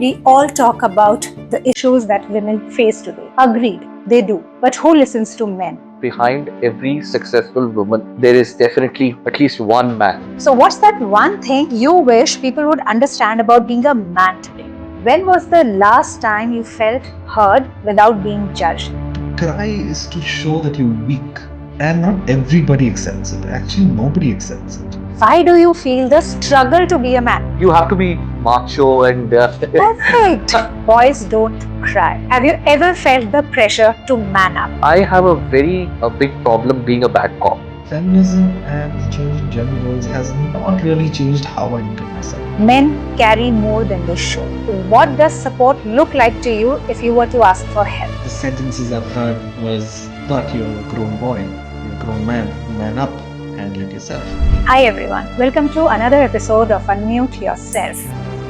We all talk about the issues that women face today. Agreed, they do. But who listens to men? Behind every successful woman, there is definitely at least one man. So, what's that one thing you wish people would understand about being a man today? When was the last time you felt heard without being judged? Cry is to show that you're weak, and not everybody accepts it. Actually, nobody accepts it. Why do you feel the struggle to be a man? You have to be macho and Perfect! Boys don't cry. Have you ever felt the pressure to man up? I have a big problem being a bad cop. Feminism and the change in gender roles has not really changed how I look at myself. Men carry more than they show. What does support look like to you if you were to ask for help? The sentences I've heard was, "But you're a grown boy, you're a grown man up, handle it yourself." Hi everyone, welcome to another episode of Unmute Yourself.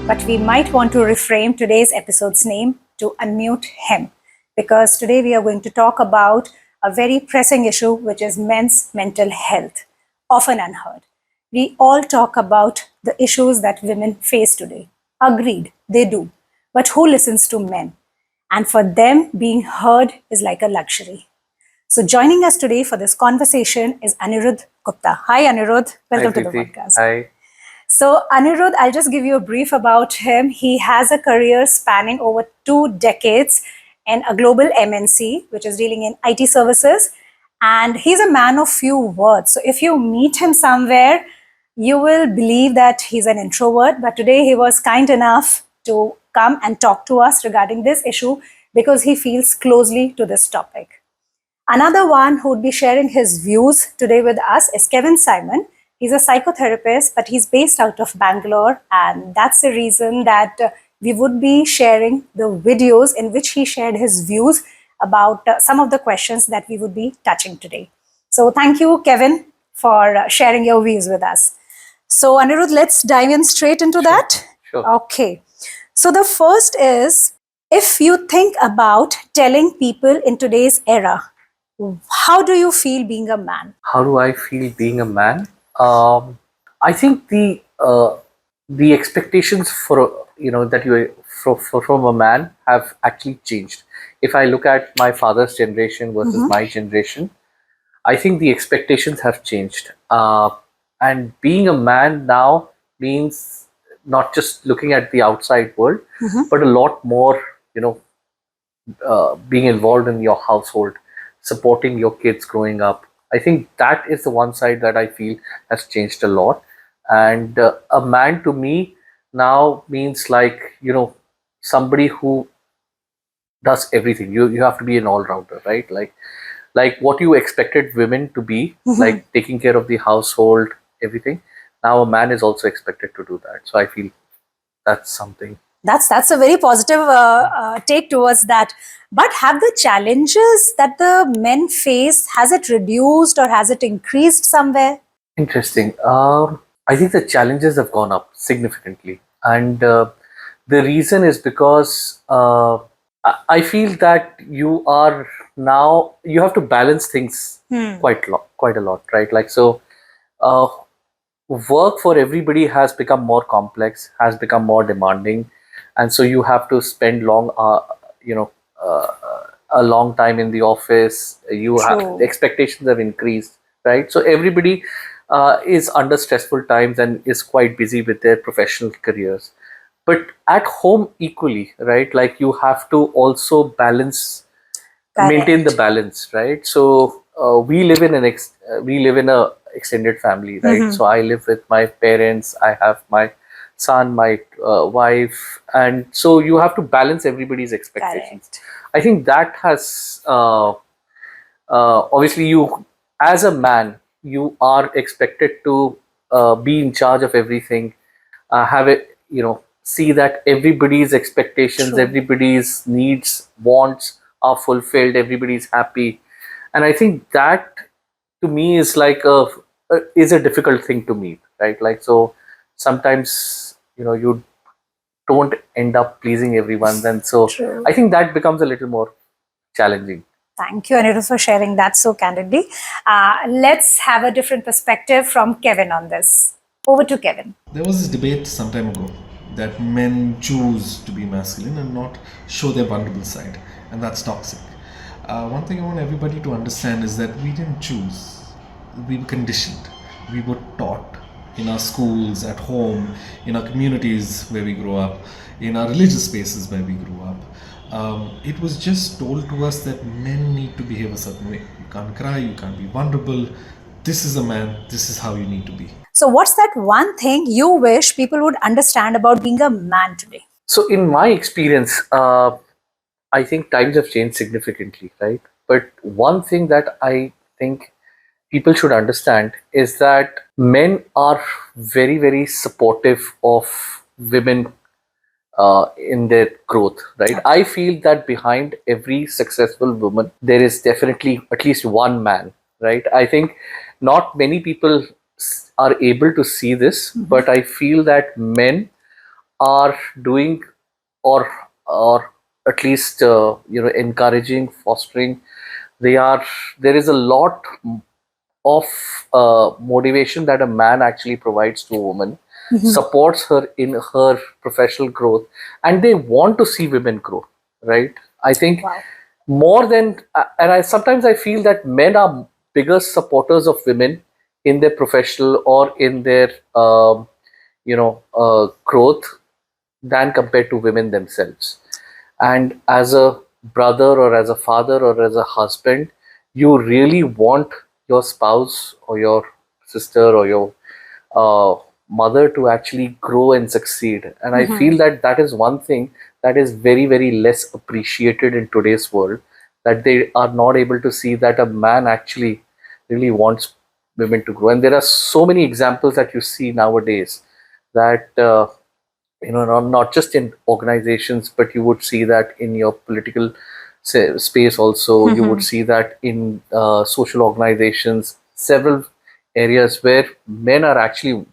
But we might want to reframe today's episode's name to Unmute Him, because today we are going to talk about a very pressing issue, which is men's mental health, often unheard. We all talk about the issues that women face today. Agreed, they do. But who listens to men? And for them, being heard is like a luxury. So joining us today for this conversation is Anirudh Gupta. Hi Anirudh, welcome to the podcast. Hi. So Anirudh, I'll just give you a brief about him. He has a career spanning over 2 decades in a global MNC, which is dealing in IT services. And he's a man of few words. So if you meet him somewhere, you will believe that he's an introvert. But today he was kind enough to come and talk to us regarding this issue because he feels closely to this topic. Another one who would be sharing his views today with us is Kevin Simon. He's a psychotherapist, but he's based out of Bangalore. And that's the reason that we would be sharing the videos in which he shared his views about some of the questions that we would be touching today. So thank you, Kevin, for sharing your views with us. So Anirudh, let's dive in straight into that. Sure. Okay. So the first is, if you think about telling people in today's era, how do you feel being a man? How do I feel being a man? I think the expectations for that you from a man have actually changed. If I look at my father's generation versus my generation, I think the expectations have changed. And being a man now means not just looking at the outside world, but a lot more, being involved in your household, supporting your kids growing up. I think that is the one side that I feel has changed a lot. And a man to me now means like, somebody who does everything. You have to be an all-rounder, right? Like what you expected women to be, like taking care of the household, everything. Now a man is also expected to do that. So I feel that's something. That's a very positive take towards that. But have the challenges that the men face, has it reduced or has it increased somewhere? Interesting. I think the challenges have gone up significantly. And the reason is because I feel that you have to balance things quite a lot, right? Like, so work for everybody has become more complex, has become more demanding. And so you have to spend a long time in the office. The expectations have increased, right? So everybody is under stressful times and is quite busy with their professional careers. But at home equally, right? Like you have to also balance, maintain the balance, right? So we live in a extended family, right? So I live with my parents. I have my son, my wife, and so you have to balance everybody's expectations. Correct. I think that has obviously, you as a man, you are expected to be in charge of everything, have it, see that everybody's expectations, everybody's needs, wants are fulfilled, everybody's happy. And I think that to me is like is a difficult thing to meet, right? Like, so sometimes, you don't end up pleasing everyone. And so I think that becomes a little more challenging. Thank you, Anirudh, for sharing that so candidly. Let's have a different perspective from Kevin on this. Over to Kevin. There was this debate some time ago that men choose to be masculine and not show their vulnerable side, and that's toxic. One thing I want everybody to understand is that we didn't choose, we were conditioned, we were taught in our schools, at home, in our communities where we grew up, in our religious spaces where we grew up. It was just told to us that men need to behave a certain way. You can't cry, you can't be vulnerable. This is a man, this is how you need to be. So, what's that one thing you wish people would understand about being a man today? So, in my experience, I think times have changed significantly, right? But one thing that I think people should understand is that men are very, very supportive of women in their growth, right? I feel that behind every successful woman, there is definitely at least one man, right? I think not many people are able to see this, but I feel that men are doing or at least encouraging, fostering. There is a lot of motivation that a man actually provides to a woman, supports her in her professional growth, and they want to see women grow, right? I think more than, and I sometimes I feel that men are bigger supporters of women in their professional or in their growth than compared to women themselves. And as a brother or as a father or as a husband, you really want your spouse or your sister or your mother to actually grow and succeed. And I feel that that is one thing that is very, very less appreciated in today's world, that they are not able to see that a man actually really wants women to grow. And there are so many examples that you see nowadays that not just in organizations, but you would see that in your political space also. You would see that in social organizations, several areas where men are actually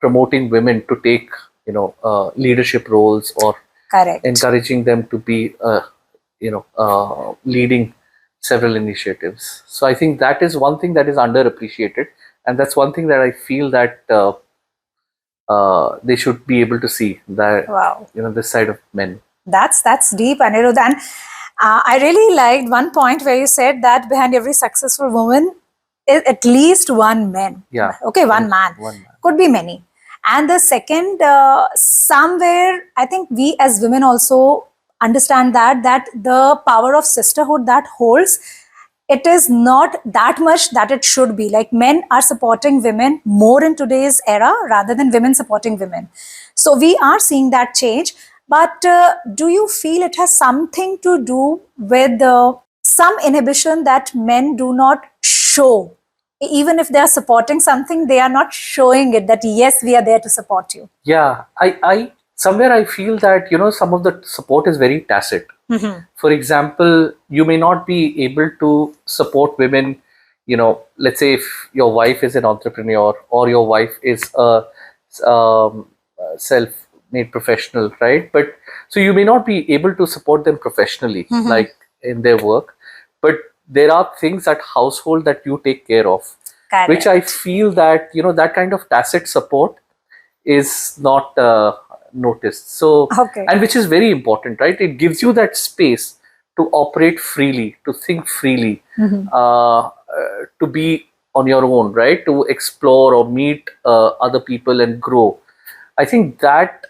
promoting women to take leadership roles, or encouraging them to be leading several initiatives. So I think that is one thing that is underappreciated, and that's one thing that I feel that they should be able to see, that this side of men. That's deep, Anirudh. And I really liked one point where you said that behind every successful woman is at least one man. Yeah. Okay, one man. Could be many. And the second, somewhere I think we as women also understand that the power of sisterhood that holds, it is not that much that it should be. Like, men are supporting women more in today's era rather than women supporting women. So we are seeing that change. But do you feel it has something to do with some inhibition that men do not show? Even if they are supporting something, they are not showing it, that yes, we are there to support you. Yeah, I somewhere I feel that some of the support is very tacit. For example, you may not be able to support women. Let's say if your wife is an entrepreneur or your wife is a self-made professional, right? But so you may not be able to support them professionally, like in their work, but there are things at household that you take care of, which I feel that that kind of tacit support is not noticed. So, and which is very important, right? It gives you that space to operate freely, to think freely, to be on your own, right? To explore or meet other people and grow. I think that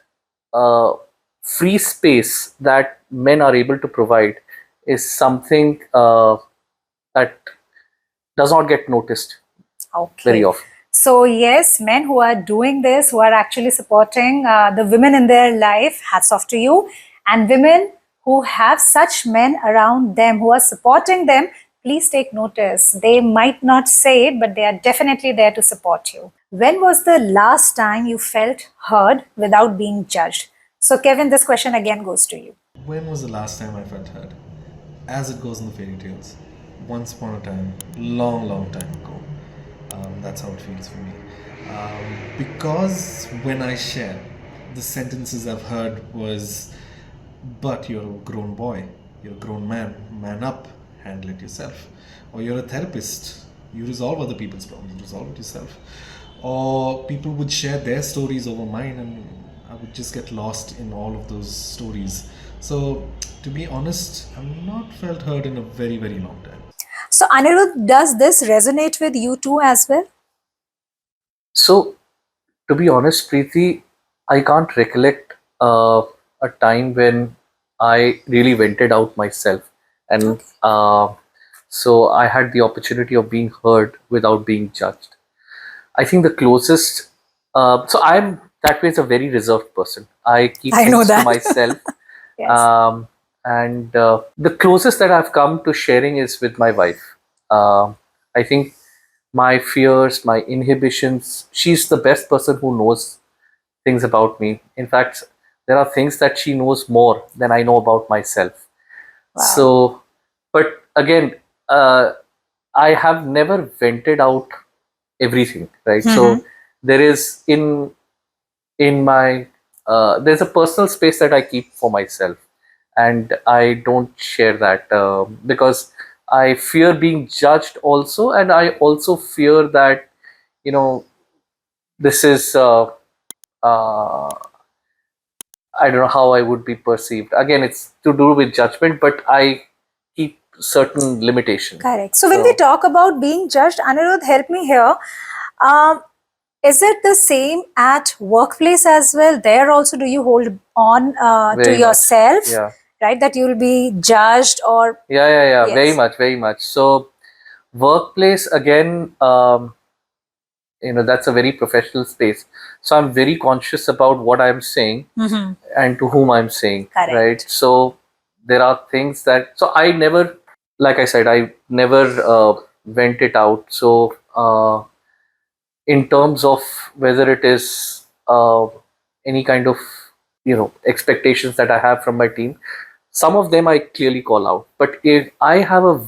free space that men are able to provide is something that does not get noticed very often. So yes, men who are doing this, who are actually supporting the women in their life, hats off to you. And women who have such men around them, who are supporting them, please take notice. They might not say it, but they are definitely there to support you. When was the last time you felt heard without being judged? So Kevin, this question again goes to you. When was the last time I felt heard? As it goes in the fairy tales, once upon a time, long time ago. That's how it feels for me. Because when I share, the sentences I've heard was, but you're a grown boy, you're a grown man up, handle it yourself. Or you're a therapist, you resolve other people's problems, resolve it yourself. Or people would share their stories over mine, and I would just get lost in all of those stories. So, to be honest, I've not felt heard in a very, very long time. So, Anirudh, does this resonate with you too as well? So, to be honest, Preeti, I can't recollect a time when I really vented out myself, and Okay. so I had the opportunity of being heard without being judged. I think the closest, so I'm that way is a very reserved person. I keep I know things to that. myself, Yes. um, and the closest that I've come to sharing is with my wife. I think my fears, my inhibitions. She's the best person who knows things about me. In fact, there are things that she knows more than I know about myself. Wow. So, but again, I have never vented out everything, right? Mm-hmm. So there is in my there's a personal space that I keep for myself, and I don't share that because I fear being judged also, and I also fear that you know this is I don't know how I would be perceived. Again, it's to do with judgment, but I keep certain limitations. Correct. So, when we So talk about being judged, Anirudh, help me here. Um, is it the same at workplace as well? There also, do you hold on to very much, yourself, yeah, right? That you'll be judged or yeah, very yes. much, very much. So workplace again, that's a very professional space. So I'm very conscious about what I'm saying Mm-hmm. and to whom I'm saying, right? Correct. So there are things that so I never, like I said, I never went it out. So in terms of whether it is any kind of expectations that I have from my team, some of them I clearly call out. But if I have a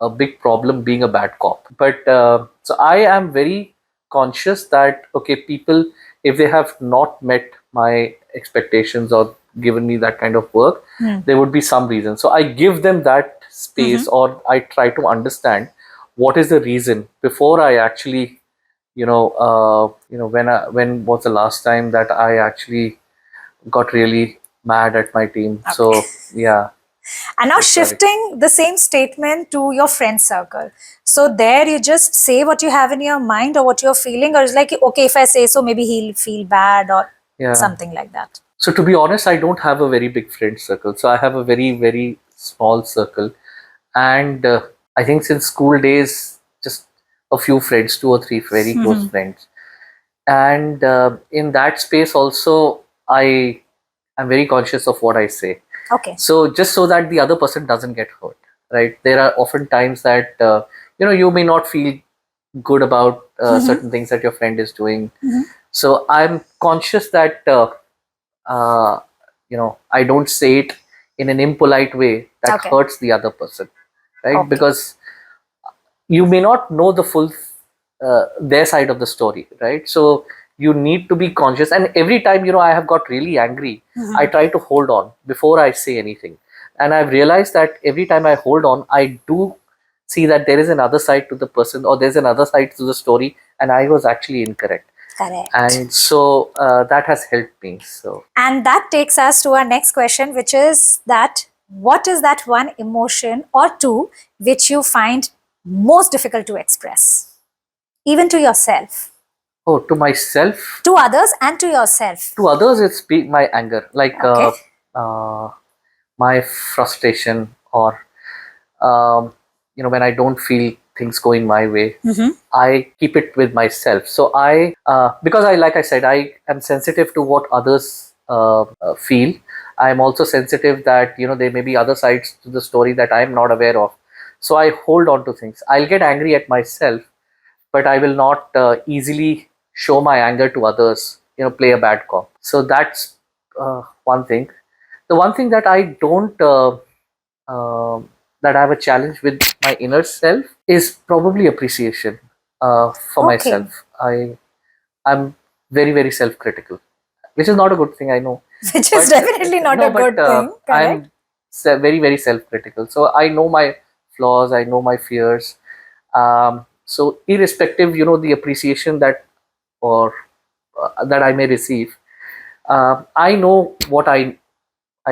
big problem being a bad cop, but so I am very conscious that okay, people, if they have not met my expectations or given me that kind of work, Mm. there would be some reason. So I give them that Mm-hmm. space, or I try to understand what is the reason before I actually when was the last time that I actually got really mad at my team. Okay. So yeah, And now that's valid. shifting the same statement to your friend circle. So there you just say what you have in your mind or what you're feeling, or it's like, okay, if I say so, maybe he'll feel bad or Yeah. something like that. So to be honest, I don't have a very big friend circle. So I have a very small circle, and I think since school days, just a few friends, two or three very close Mm-hmm. friends, and in that space also, I am very conscious of what I say. Okay. So just so that the other person doesn't get hurt, right? There are often times that you may not feel good about Mm-hmm. certain things that your friend is doing. Mm-hmm. So I'm conscious that I don't say it in an impolite way that Okay. hurts the other person, right? Okay. Because you may not know the full their side of the story, right? So you need to be conscious, and every time I have got really angry, I Mm-hmm. try to hold on before I say anything, and I've realized that every time I hold on, I do see that there is another side to the person, or there's another side to the story, and I was actually incorrect, Correct. and so that has helped me. So And that takes us to our next question, which is that what is that one emotion or two which you find most difficult to express, even to yourself, oh, to myself, to others, and to yourself? to others, it's my anger, like Okay. uh, my frustration, or when I don't feel things going my way, Mm-hmm. I keep it with myself. So because like I said, I am sensitive to what others feel. I'm also sensitive that there may be other sides to the story that I'm not aware of. So I hold on to things. I'll get angry at myself, but I will not easily show my anger to others. Play a bad cop. So that's one thing. The one thing that I don't that I have a challenge with my inner self is probably appreciation for Okay. myself. I'm very self-critical, which is not a good thing, I know. Which is But definitely not no, a but good thing. Correct. I'm very self-critical. So I know my flaws, I know my fears. So irrespective, the appreciation that or that I may receive, I know what I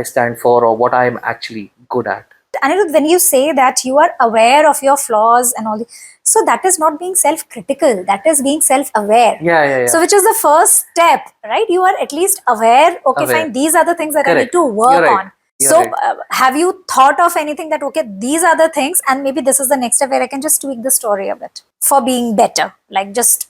stand for or what I am actually good at. Anirudh, when you say that you are aware of your flaws and all, so that is not being self-critical. That is being self-aware. Yeah. So, which is the first step, right? You are at least aware. Okay, Aware. fine. These are the things that I need Correct. to work You're right. on. You're So, right. have you thought of anything that okay, these are the things, and maybe this is the next step where I can just tweak the story a bit for being better, like just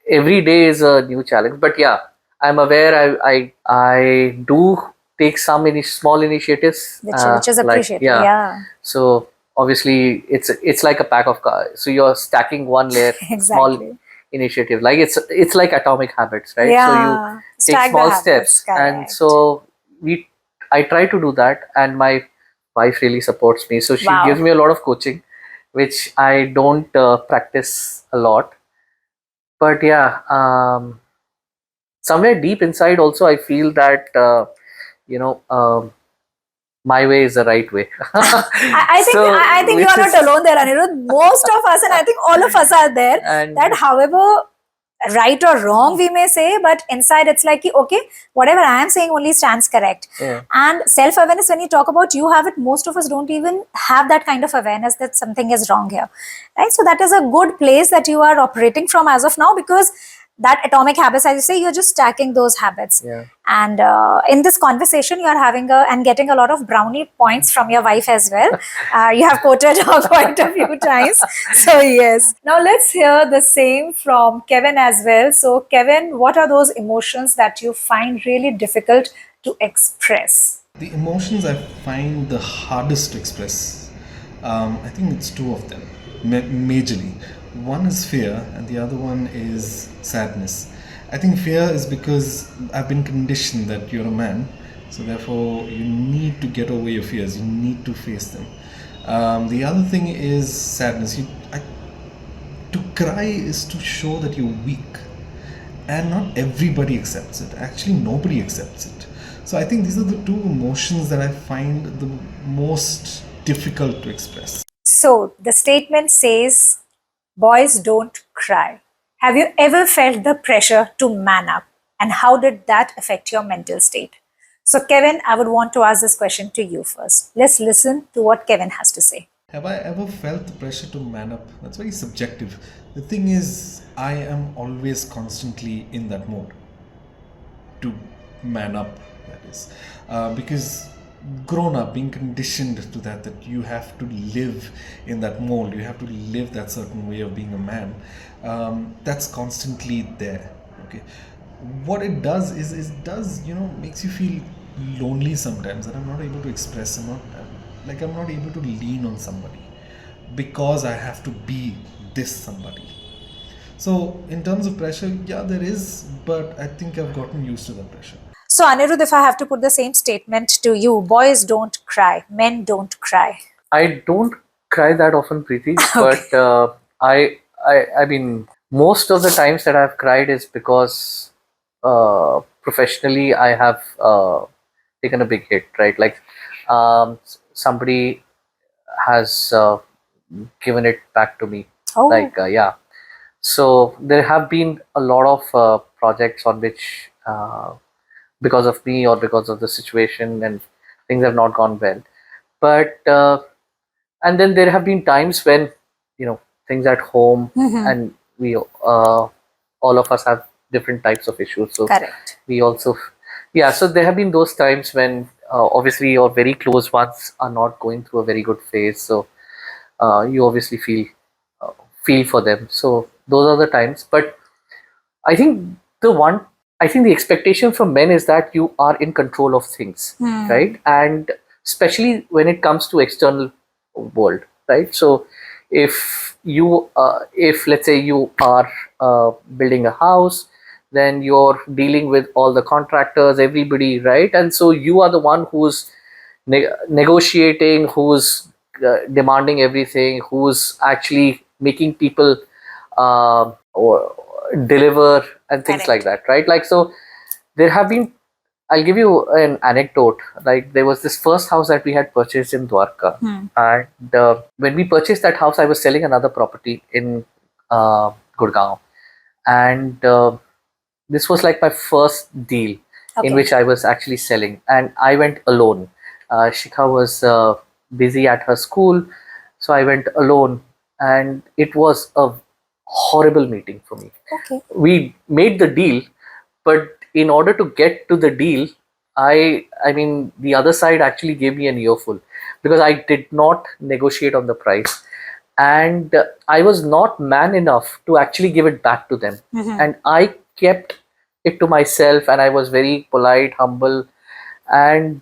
Every day is a new challenge, but yeah, I'm aware. I do take some small initiatives, which is like appreciated. Yeah, so obviously it's like a pack of cards. So you're stacking one layer, small exactly. initiative. Like it's like atomic habits, right? So you Yeah, take stack the small habits. steps, and Correct. so we I try to do that, and my wife really supports me. So she gives Wow. me a lot of coaching, which I don't practice a lot. But yeah, somewhere deep inside also I feel that you know my way is the right way. I think you Which are not is alone there, Anirudh. Most of us, and I think all of us are there, that and however right or wrong we may say, but inside it's like, okay, whatever I am saying only stands correct. yeah. And self-awareness, when you talk about you have it, most of us don't even have that kind of awareness that something is wrong here. Right? So that is a good place that you are operating from as of now, because that atomic habits, as you say, you're just stacking those habits. Yeah. And in this conversation, you're having and getting a lot of brownie points from your wife as well. You have quoted her quite a few times. So, yes. Now, let's hear the same from Kevin as well. So, Kevin, what are those emotions that you find really difficult to express? The emotions I find the hardest to express, I think it's two of them, majorly. One is fear, and the other one is sadness. I think fear is because I've been conditioned that you're a man, so therefore you need to get over your fears, you need to face them. The other thing is sadness. To cry is to show that you're weak, and not everybody accepts it. Actually, nobody accepts it. So I think these are the two emotions that I find the most difficult to express. So, the statement says, boys don't cry. Have you ever felt the pressure to man up? And how did that affect your mental state? So, Kevin, I would want to ask this question to you first. Let's listen to what Kevin has to say. Have I ever felt the pressure to man up? That's very subjective. The thing is, I am always constantly in that mode to man up, that is. Because grown up, being conditioned to that you have to live in that mold, you have to live that certain way of being a man, that's constantly there. Okay, what it does is it does, makes you feel lonely sometimes, that I'm not able to express. I'm not able to lean on somebody because I have to be this somebody. So in terms of pressure, yeah, there is, but I think I've gotten used to the pressure. So, Anirudh, if I have to put the same statement to you, boys don't cry, men don't cry. I don't cry that often, Preeti, Okay. but I mean, most of the times that I've cried is because professionally I have taken a big hit, right? Like somebody has given it back to me. Oh, Like, yeah. So there have been a lot of projects on which, because of me or because of the situation, and things have not gone well. But and then there have been times when things at home, and we all of us have different types of issues. So correct. we also, yeah. So there have been those times when obviously your very close ones are not going through a very good phase. So you obviously uh, feel for them. So those are the times. But I think the expectation from men is that you are in control of things, right? And especially when it comes to external world, right? So if let's say you are building a house, then you're dealing with all the contractors, everybody, right? And so you are the one who's negotiating, who's demanding everything, who's actually making people or deliver and things like that, right? Like, so there have been, I'll give you an anecdote. Like, there was this first house that we had purchased in Dwarka, and when we purchased that house, I was selling another property in Gurgaon, and this was like my first deal in Okay. which I was actually selling, and I went alone. Shikha was busy at her school, so I went alone, and it was a horrible meeting for me. Okay. We made the deal, but in order to get to the deal, I mean, the other side actually gave me an earful because I did not negotiate on the price, and I was not man enough to actually give it back to them, and I kept it to myself, and I was very polite, humble, and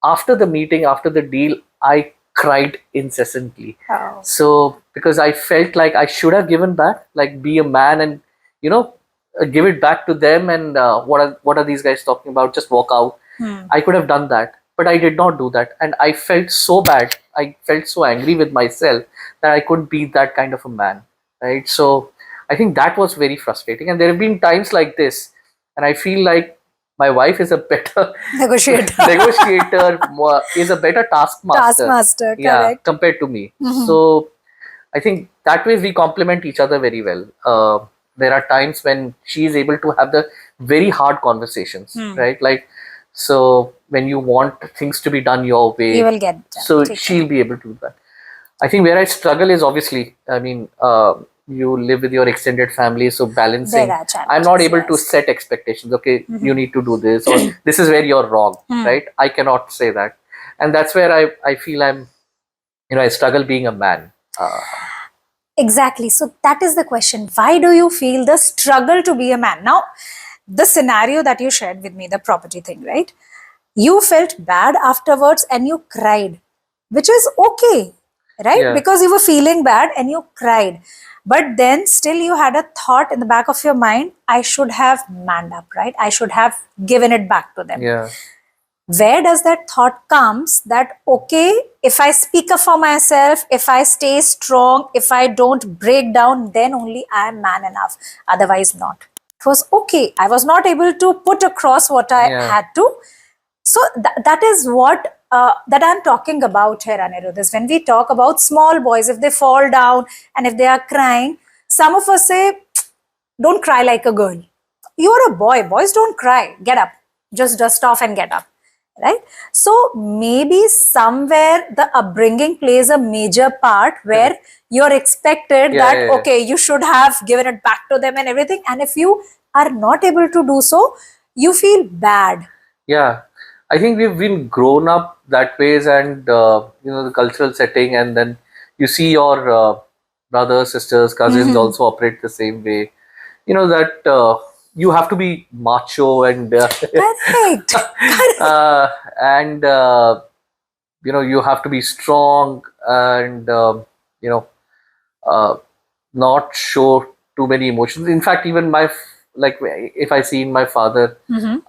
after the meeting, after the deal, I cried incessantly. Oh. So because I felt like I should have given back, like be a man and you know give it back to them. And what are these guys talking about? Just walk out. I could have done that, but I did not do that, and I felt so bad. I felt so angry with myself that I couldn't be that kind of a man, right? So I think that was very frustrating, and there have been times like this, and I feel like my wife is a better Negotiator. negotiator, is a better taskmaster, Taskmaster, yeah, correct. compared to me. So I think that way we complement each other very well. There are times when she is able to have the very hard conversations, right? Like, so when you want things to be done your way, You will get done. so Take she'll be able to do that. I think where I struggle is obviously, I mean, you live with your extended family, so balancing. There are I'm not challenges, able to yes. set expectations. Okay, you need to do this, or this is where you're wrong, right? I cannot say that, and that's where I feel I struggle being a man. Exactly. So that is the question. Why do you feel the struggle to be a man? Now, the scenario that you shared with me, the property thing, right? You felt bad afterwards and you cried, which is okay, right? Yeah. Because you were feeling bad and you cried. But then still you had a thought in the back of your mind, I should have manned up, right? I should have given it back to them. Yeah. Where does that thought comes that, okay, if I speak up for myself, if I stay strong, if I don't break down, then only I am man enough, otherwise not. It was okay, I was not able to put across what I had to. So that is what that I'm talking about here, Anirudh, is when we talk about small boys, if they fall down and if they are crying, some of us say, don't cry like a girl. You're a boy, boys don't cry, get up, just dust off and get up, right? So maybe somewhere the upbringing plays a major part where you're expected that, okay, you should have given it back to them and everything, and if you are not able to do so, you feel bad. Yeah, I think we've been grown up that ways, and the cultural setting, and then you see your brothers, sisters, cousins also operate the same way. You know that you have to be macho and Correct. and you have to be strong and uh, not show too many emotions. In fact, even like if I see in my father,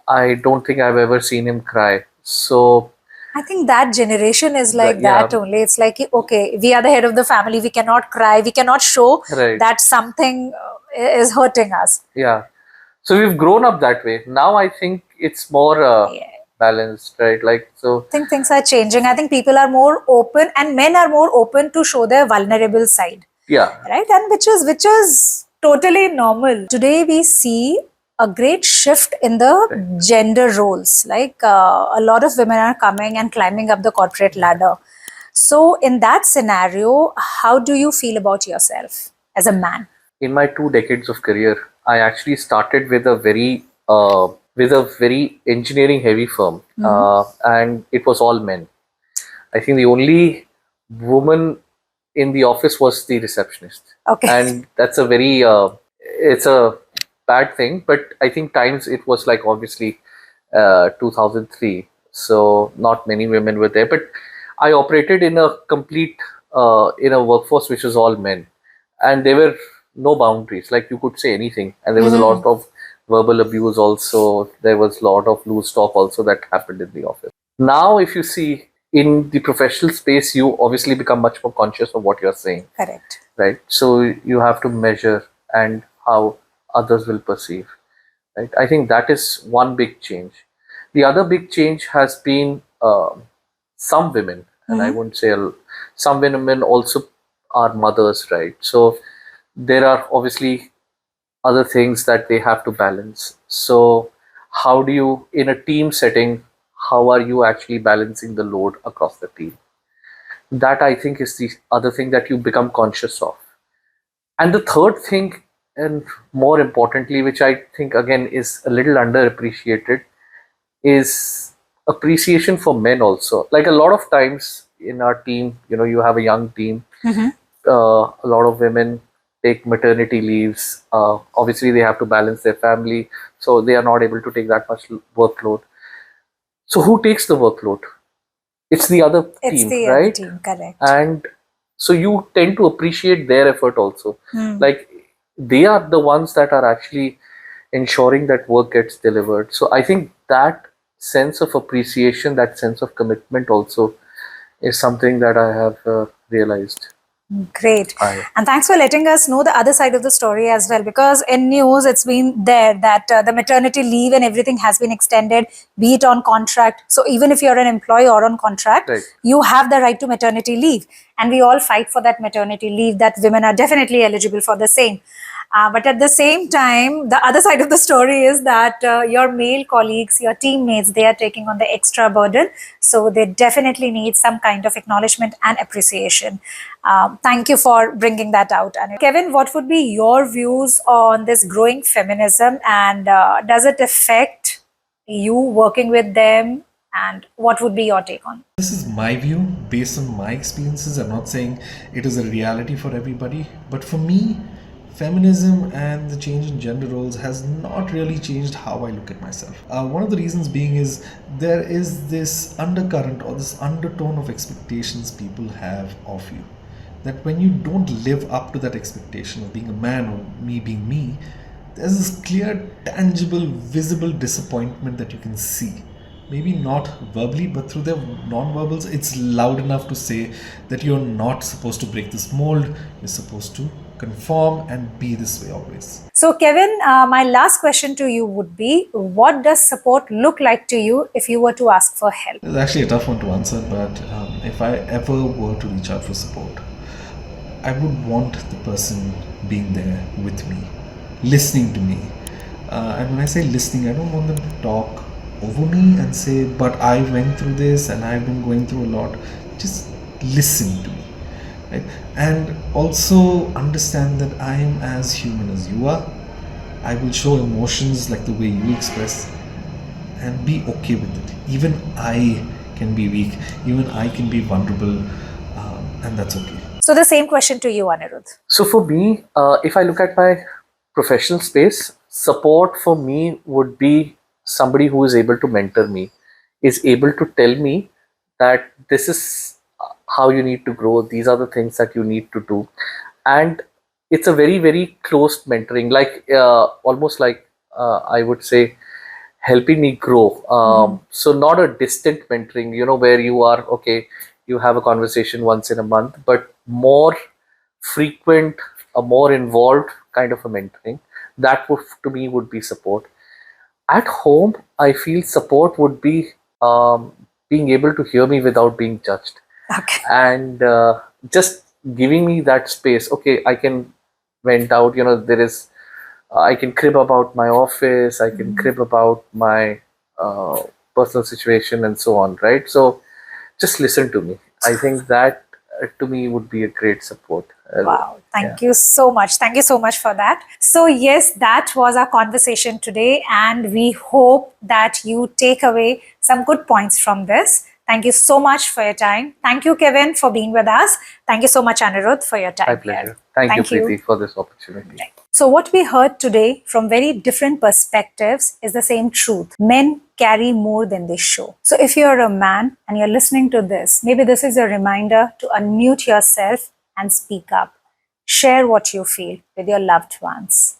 I don't think I've ever seen him cry. So I think that generation is like that only. It's like, okay, we are the head of the family. We cannot cry. We cannot show that something is hurting us. Yeah. So we've grown up that way. Now I think it's more balanced, right? Like, so I think things are changing. I think people are more open, and men are more open to show their vulnerable side. Yeah. Right. And which is totally normal. Today we see a great shift in the gender roles. Like a lot of women are coming and climbing up the corporate ladder. So in that scenario, how do you feel about yourself as a man? In my 2 decades of career, I actually started with a very engineering heavy firm, and it was all men. I think the only woman in the office was the receptionist. Okay. And that's a very it's a bad thing, but I think times it was like obviously 2003, so not many women were there, but I operated in a complete in a workforce which was all men, and there were no boundaries, like you could say anything, and there was a lot of verbal abuse also. There was a lot of loose talk also that happened in the office. Now if you see in the professional space, you obviously become much more conscious of what you're saying. Correct. Right. So you have to measure and how others will perceive. Right. I think that is one big change. The other big change has been some women, and I won't say some women also are mothers, right? So there are obviously other things that they have to balance. So, how do you, in a team setting, how are you actually balancing the load across the team? That I think is the other thing that you become conscious of. And the third thing, and more importantly, which I think again is a little underappreciated, is appreciation for men also. Like a lot of times in our team, you have a young team, a lot of women take maternity leaves. Obviously, they have to balance their family, so they are not able to take that much workload. So, who takes the workload? It's the other It's team, the other right? team, correct. And so you tend to appreciate their effort also. Like they are the ones that are actually ensuring that work gets delivered. So I think that sense of appreciation, that sense of commitment also is something that I have realized. Great. And thanks for letting us know the other side of the story as well, because in news it's been there that the maternity leave and everything has been extended, be it on contract. So even if you're an employee or on contract, Right. you have the right to maternity leave. And we all fight for that maternity leave, that women are definitely eligible for the same. But at the same time, the other side of the story is that your male colleagues, your teammates, they are taking on the extra burden. So they definitely need some kind of acknowledgement and appreciation. Thank you for bringing that out. And Kevin, what would be your views on this growing feminism, and does it affect you working with them? And what would be your take on it? This is my view based on my experiences. I'm not saying it is a reality for everybody, but for me, feminism and the change in gender roles has not really changed how I look at myself. One of the reasons being is there is this undercurrent or this undertone of expectations people have of you. That when you don't live up to that expectation of being a man or me being me, there's this clear, tangible, visible disappointment that you can see. Maybe not verbally, but through their non-verbals, it's loud enough to say that you're not supposed to break this mold, you're supposed to conform and be this way always. So, Kevin, my last question to you would be, what does support look like to you if you were to ask for help? It's actually a tough one to answer, but if I ever were to reach out for support, I would want the person being there with me, listening to me. And when I say listening, I don't want them to talk over me and say, but I went through this and I've been going through a lot. Just listen to me. Right? And also understand that I am as human as you are. I will show emotions like the way you express, and be okay with it. Even I can be weak, even I can be vulnerable, and that's okay. So, the same question to you, Anirudh. So for me, if I look at my professional space, support for me would be somebody who is able to mentor me, is able to tell me that this is how you need to grow, these are the things that you need to do. And it's a very, very close mentoring, like almost like I would say helping me grow. So not a distant mentoring, where you are, okay, you have a conversation once in a month, but more frequent, a more involved kind of a mentoring. That would, to me, would be support. At home, I feel support would be being able to hear me without being judged, Okay. and just giving me that space. Okay, I can vent out. There is, I can crib about my office. I can crib about my personal situation and so on. Right. So just listen to me. I think that to me would be a great support. Wow. Thank you so much. Thank you so much for that. So, yes, that was our conversation today. And we hope that you take away some good points from this. Thank you so much for your time. Thank you, Kevin, for being with us. Thank you so much, Anirudh, for your time. My pleasure. Thank you, Preeti, for this opportunity. Right. So, what we heard today from very different perspectives is the same truth. Men carry more than they show. So, if you're a man and you're listening to this, maybe this is a reminder to unmute yourself and speak up. Share what you feel with your loved ones.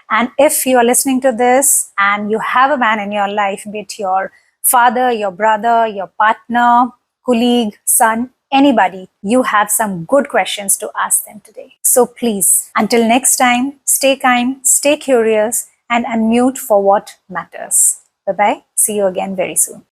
And if you are listening to this and you have a man in your life, be it your father, your brother, your partner, colleague, son, anybody, you have some good questions to ask them today. So please, until next time, stay kind, stay curious, and unmute for what matters. Bye-bye. See you again very soon.